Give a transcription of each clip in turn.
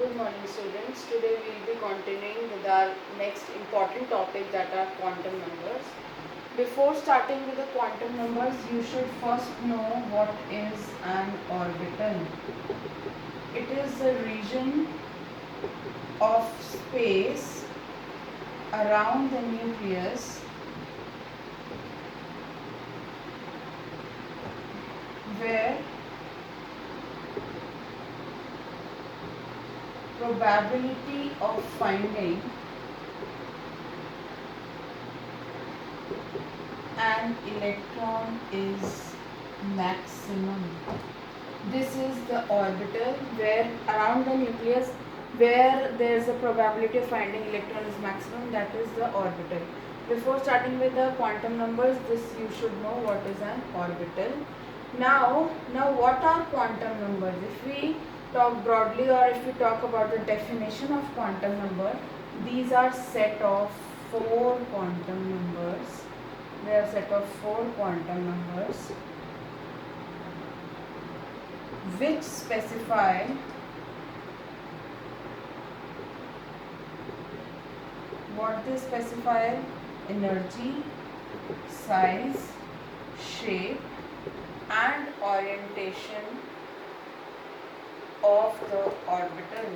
Good morning students. Today we will be continuing with our next important topic, that are quantum numbers. Before starting with the quantum numbers, you should first know what is an orbital. It is a region of space around the nucleus where probability of finding an electron is maximum. This is the orbital where around the nucleus where there is a probability of finding electron is maximum, that is the orbital. Before starting with the quantum numbers, this you should know what is an orbital. Now what are quantum numbers? If we talk broadly, or if we talk about the definition of quantum number, these are set of four quantum numbers. They are set of four quantum numbers which specify what they specify: energy, size, shape and orientation of the orbital.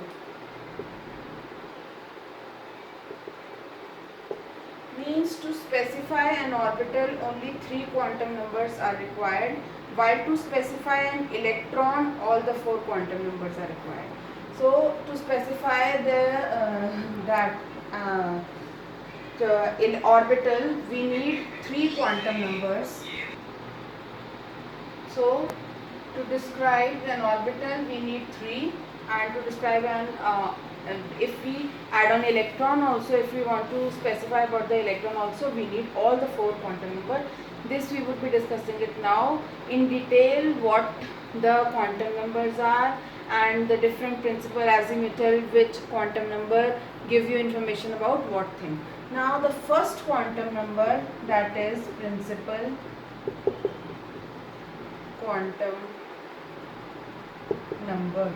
Means to specify an orbital, only three quantum numbers are required, while to specify an electron, all the four quantum numbers are required. So to specify in orbital, we need three quantum numbers. So to describe an orbital, we need three, and to describe if we add on electron also, if we want to specify about the electron also, we need all the four quantum numbers. This we would be discussing it now in detail, what the quantum numbers are and the different principal, azimuthal, which quantum number give you information about what thing. Now the first quantum number, that is principal quantum number,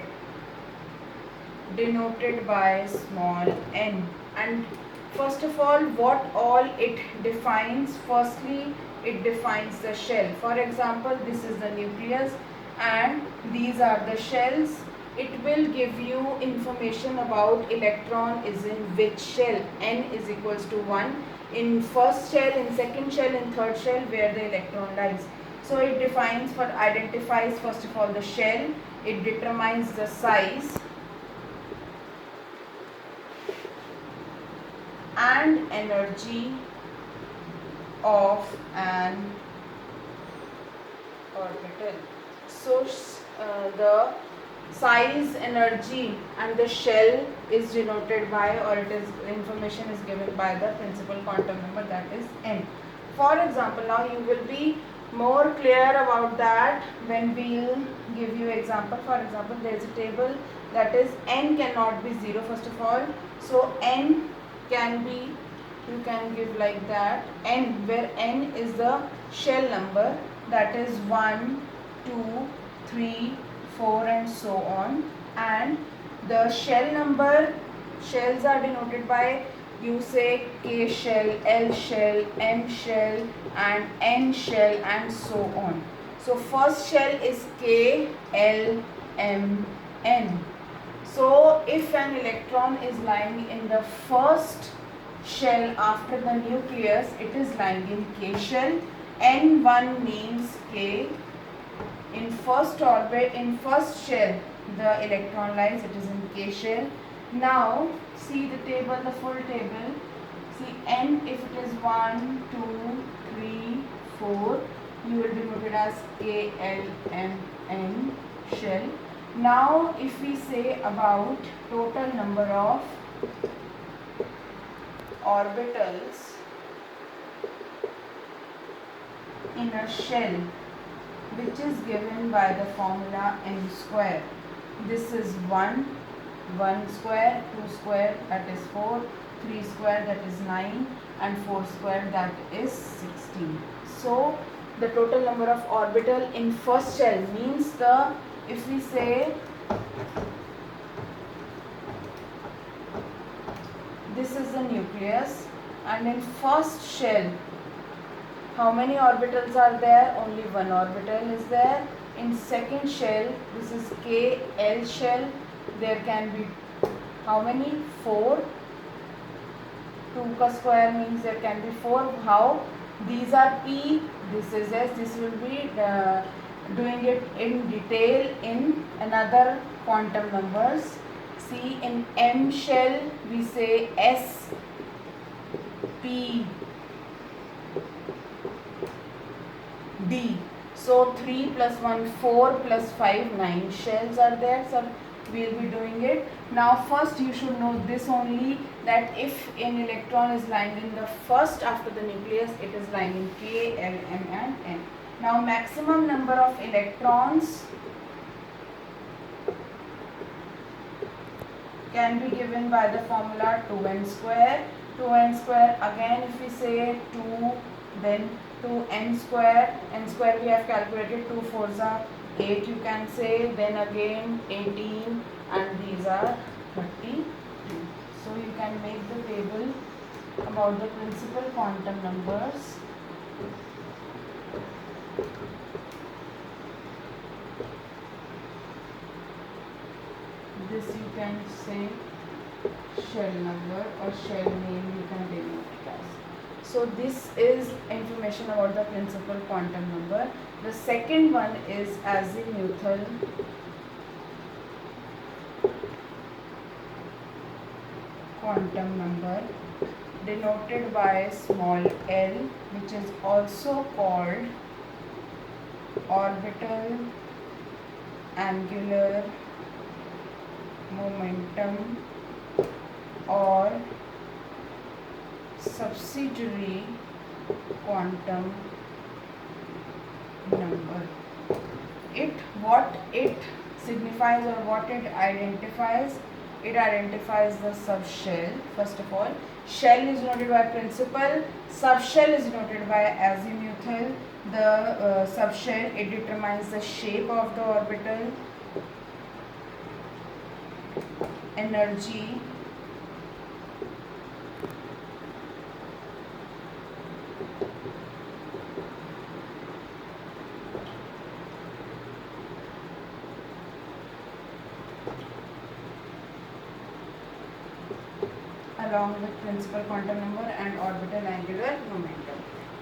denoted by small n. And first of all, what all it defines? Firstly, it defines the shell. For example, this is the nucleus and these are the shells. It will give you information about electron is in which shell. N is equals to 1 in first shell, in second shell, in third shell, where the electron lies. So it identifies first of all the shell. It determines the size and energy of an orbital. So the size, energy and the shell is denoted by, or it is information is given by the principal quantum number, that is n. For example, now you will be more clear about that when we will give you example. For example, there is a table, that is n cannot be 0 first of all. So n can be, you can give like that, n, where n is the shell number, that is 1, 2, 3, 4 and so on. And the shell number, shells are denoted by, you say K shell, L shell, M shell and N shell and so on. So first shell is K, L, M, N. So if an electron is lying in the first shell after the nucleus, it is lying in K shell. N1 means K. In first orbit, in first shell, the electron lies, it is in K shell. Now see the table, the full table. See N, if it is 1, 2, 3, 4, you will denote it as K, L, M, N shell. Now if we say about total number of orbitals in a shell, which is given by the formula m square. This is 1 square, 2 square, that is 4, 3 square, that is 9 and 4 square, that is 16. So the total number of orbital in first shell means the, if we say this is the nucleus, and in first shell, how many orbitals are there? Only one orbital is there. In second shell, this is KL shell, there can be how many? 4. 2 ka square means there can be 4. How? These are P, this is S. This will be doing it in detail in another quantum numbers. See, in M shell we say S, P, D. So 3 plus 1 4 plus 5 9 shells are there. So we will be doing it. Now first you should know this only, that if an electron is lying in the first after the nucleus, it is lying in K, L, M and N. Now maximum number of electrons can be given by the formula 2n square. 2n square, again if we say 2, then 2n square. N square we have calculated, 2 4s are 8 you can say, then again 18, and these are 32. So you can make the table about the principal quantum numbers. This you can say shell number or shell name you can denote it as. So this is information about the principal quantum number. The second one is azimuthal quantum number, denoted by small l, which is also called orbital angular momentum or subsidiary quantum number. What it signifies or what it identifies? It identifies the subshell. First of all, shell is denoted by principal, subshell is denoted by azimuthal. The subshell, it determines the shape of the orbital, energy, along with principal quantum number and orbital angular momentum.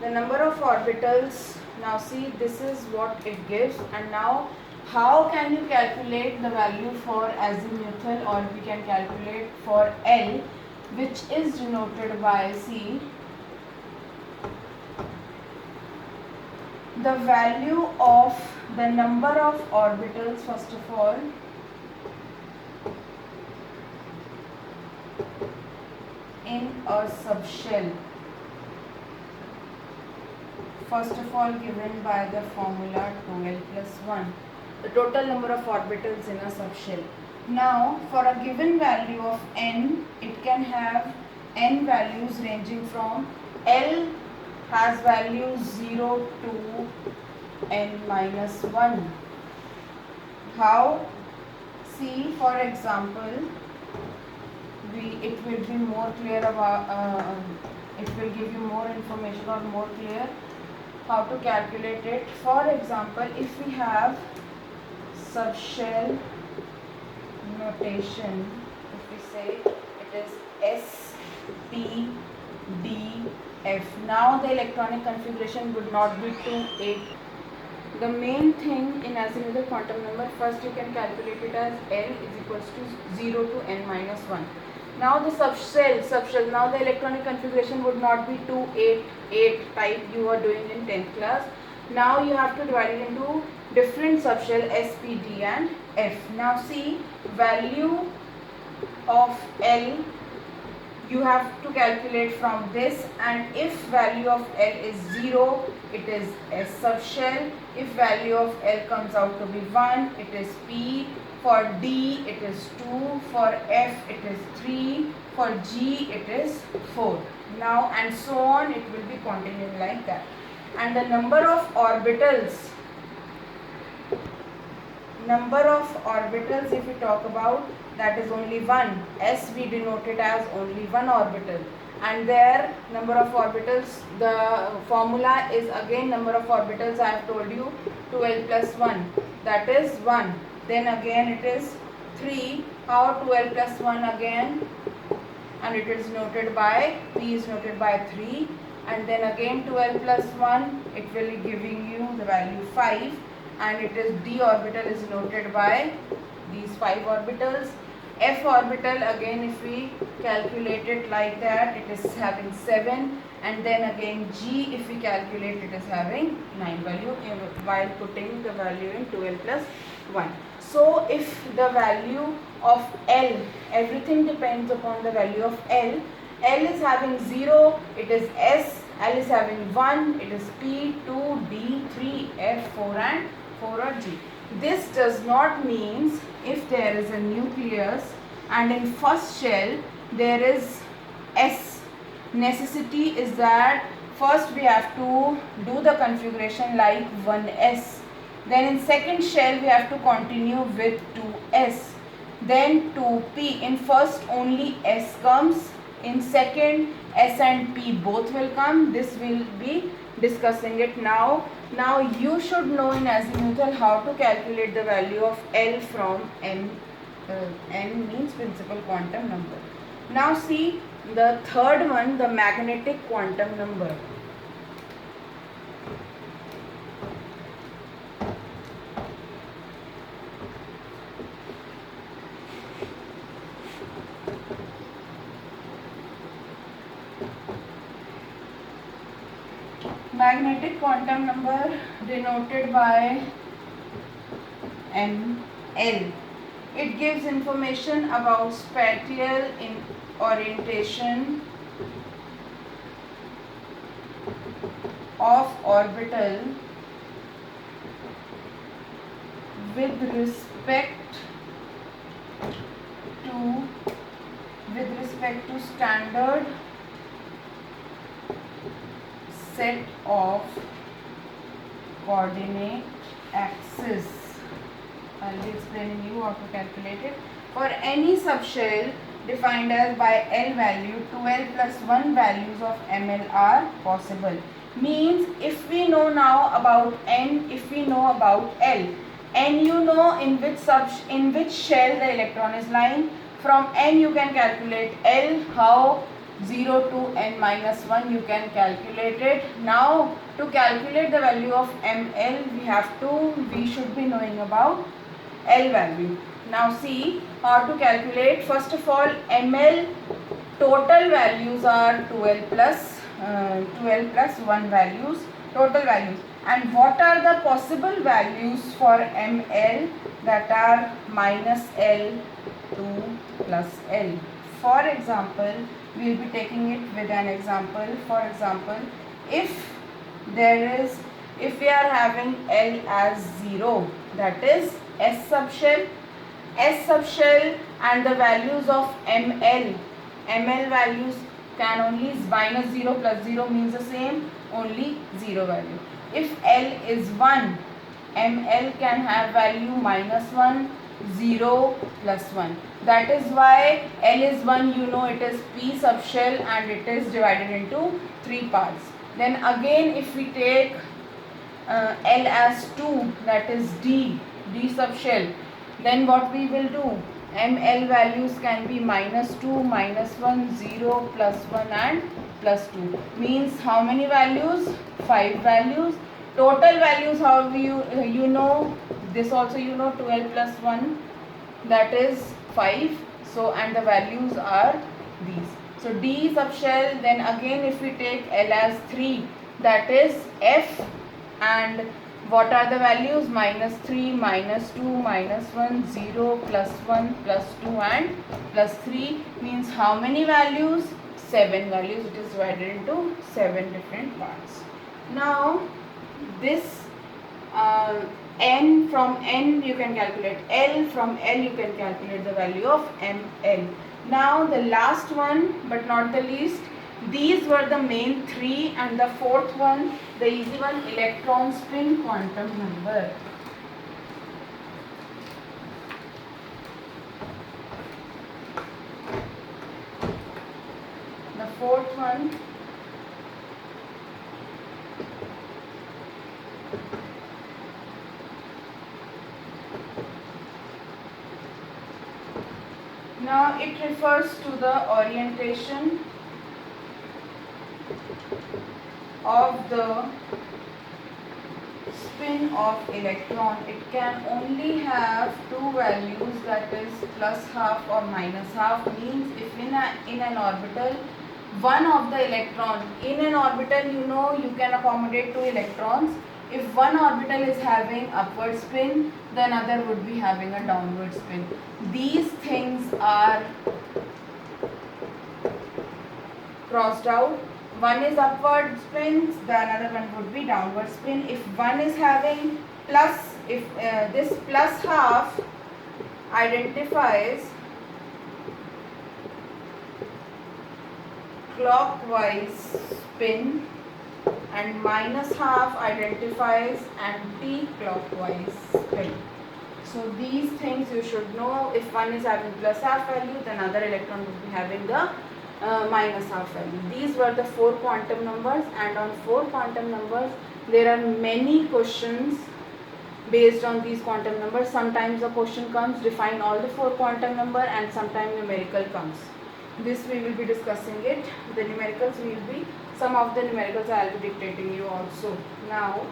The number of orbitals, now see, this is what it gives. And now how can you calculate the value for azimuthal, or we can calculate for L, which is denoted by, see, the value of the number of orbitals, first of all, in a subshell, first of all given by the formula 2l plus 1, the total number of orbitals in a subshell. Now for a given value of n, it can have n values ranging from L has values 0 to n minus 1. How? See, for example, it will be more clear about, it will give you more information or more clear how to calculate it. For example, if we have subshell notation, if we say it is S, P, D, F. Now the electronic configuration would not be 2, 8. The main thing in azimuthal quantum number, first you can calculate it as L is equals to 0 to n minus 1. Now the subshell, now the electronic configuration would not be 2, 8, 8 type you are doing in 10th class. Now you have to divide it into different subshell S, P, D and F. Now see, value of L you have to calculate from this, and if value of L is 0, it is S subshell. If value of L comes out to be 1, it is P. For D it is 2, for F it is 3, for G it is 4. Now and so on, it will be continuing like that. And the number of orbitals number of orbitals, if we talk about, that is only one. S we denote it as only one orbital, and their number of orbitals, the formula is again number of orbitals I have told you, 12 plus 1, that is 1. Then again it is 3. How 12 plus 1 again? And it is noted by, P is noted by 3, and then again 12 plus 1, it will be giving you the value 5, and it is d orbital is noted by these 5 orbitals. F orbital, again if we calculate it like that, it is having 7, and then again G, if we calculate, it is having 9 value while putting the value in 12 plus 1. So if the value of L, everything depends upon the value of L. L is having 0, it is S. L is having 1, it is P, 2, D, 3, F, 4 and 4 or G. This does not mean if there is a nucleus and in first shell there is S, necessity is that first we have to do the configuration like 1S. Then in second shell we have to continue with 2S. Then 2P. In first only S comes. In second S and P both will come. This will be discussing it now. Now you should know in azimuthal how to calculate the value of L from N. N means principal quantum number. Now see the third one, the magnetic quantum number. Magnetic quantum number denoted by ML. It gives information about spatial orientation of orbital with respect to standard set of coordinate axis. I'll be explaining you how to calculate it. For any subshell defined as by L value, 12 plus 1 values of ML are possible. Means if we know now about N, if we know about L, N you know in which shell the electron is lying. From N you can calculate L. How? 0 to N minus 1 you can calculate it. Now to calculate the value of ML we should be knowing about L value. Now see how to calculate. First of all, ML total values are 12 plus 1 values, total values. And what are the possible values for ML? That are minus L, 2 plus L. For example, we will be taking it with an example. For example, if we are having L as 0, that is S subshell, and the values of ML values can only minus 0 plus 0 means the same, only 0 value. If L is 1, ML can have value minus 1, 0 plus 1. That is why L is 1, you know it is P subshell and it is divided into 3 parts. Then again if we take L as 2, that is D subshell, then what we will do? ML values can be minus 2, minus 1, 0, plus 1 and plus 2. Means how many values? 5 values. Total values, how you know? This also you know, 12 plus 1, that is 5. So and the values are these. So D subshell, then again if we take L as 3, that is F, and what are the values? Minus 3, minus 2, minus 1, 0, plus 1, plus 2 and plus 3. Means how many values? 7 values. It is divided into 7 different parts. Now this N, from N you can calculate L, from L you can calculate the value of ML. Now the last one but not the least, these were the main 3, and the fourth one, the easy one, electron spin quantum number. fourth one, now it refers to the orientation of the spin of electron. It can only have two values, that is plus half or minus half. Means if in an orbital, one of the electron in an orbital, you can accommodate two electrons. If one orbital is having upward spin, the another would be having a downward spin. These things are crossed out. One is upward spin, the another one would be downward spin. If one is having plus, if this plus half identifies clockwise spin and minus half identifies anti-clockwise spin. So these things you should know. If one is having plus half value, then another electron would be having the minus half value. These were the 4 quantum numbers, and on 4 quantum numbers there are many questions based on these quantum numbers. Sometimes the question comes define all the 4 quantum number, and sometimes numerical comes. This we will be discussing it. The numericals will be, some of the numericals I will be dictating you also. Now